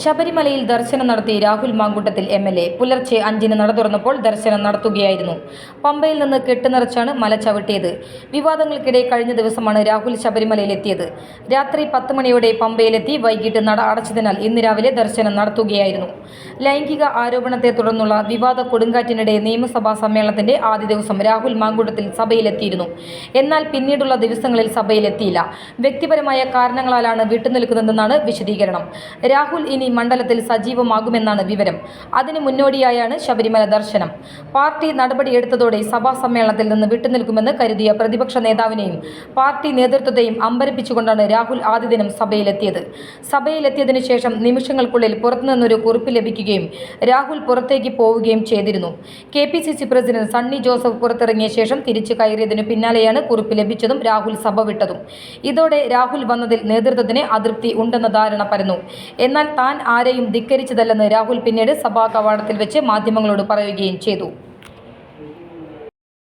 ശബരിമലയിൽ ദർശനം നടത്തി രാഹുൽ മാങ്കൂട്ടത്തിൽ MLA. പുലർച്ചെ 5-ന് നട തുറന്നപ്പോൾ ദർശനം നടത്തുകയായിരുന്നു. പമ്പയിൽ നിന്ന് കെട്ടുനിറച്ചാണ് മല ചവിട്ടിയത്. വിവാദങ്ങൾക്കിടെ കഴിഞ്ഞ ദിവസമാണ് രാഹുൽ ശബരിമലയിലെത്തിയത്. രാത്രി 10 മണിയോടെ പമ്പയിലെത്തി. വൈകിട്ട് നട അടച്ചതിനാൽ ഇന്ന് രാവിലെ ദർശനം നടത്തുകയായിരുന്നു. ലൈംഗിക ആരോപണത്തെ തുടർന്നുള്ള വിവാദ കൊടുങ്കാറ്റിനിടെ നിയമസഭാ സമ്മേളനത്തിന്റെ ആദ്യ ദിവസം രാഹുൽ മാങ്കൂട്ടത്തിൽ സഭയിലെത്തിയിരുന്നു. എന്നാൽ പിന്നീടുള്ള ദിവസങ്ങളിൽ സഭയിലെത്തിയില്ല. വ്യക്തിപരമായ കാരണങ്ങളാലാണ് വിട്ടുനിൽക്കുന്നതെന്നാണ് വിശദീകരണം. രാഹുൽ ഇനി മണ്ഡലത്തിൽ സജീവമാകുമെന്നാണ് വിവരം. അതിന് മുന്നോടിയായാണ് ശബരിമല ദർശനം. പാർട്ടി നടപടിയെടുത്തതോടെ സഭാ സമ്മേളനത്തിൽ നിന്ന് വിട്ടുനിൽക്കുമെന്ന് കരുതിയ പ്രതിപക്ഷ നേതാവിനെയും പാർട്ടി നേതൃത്വത്തെയും അമ്പരപ്പിച്ചുകൊണ്ടാണ് രാഹുൽ ആദ്യ ദിനം സഭയിലെത്തിയത്. സഭയിലെത്തിയതിനു ശേഷം നിമിഷങ്ങൾക്കുള്ളിൽ പുറത്തുനിന്നൊരു കുറിപ്പ് ലഭിക്കുകയും രാഹുൽ പുറത്തേക്ക് പോവുകയും ചെയ്തിരുന്നു. KPCC പ്രസിഡന്റ് സണ്ണി ജോസഫ് പുറത്തിറങ്ങിയ ശേഷം തിരിച്ചു കയറിയതിനു പിന്നാലെയാണ് കുറിപ്പ് ലഭിച്ചതും രാഹുൽ സഭ വിട്ടതും. ഇതോടെ രാഹുൽ വന്നതിൽ നേതൃത്വത്തിന് അതൃപ്തി ഉണ്ടെന്ന ധാരണ പരന്നു. എന്നാൽ താൻ ആരെയും ധിക്കരിച്ചതല്ലെന്ന് രാഹുൽ പിന്നീട് സഭാ കവാടത്തിൽ വെച്ച് മാധ്യമങ്ങളോട് പറയുകയും ചെയ്തു.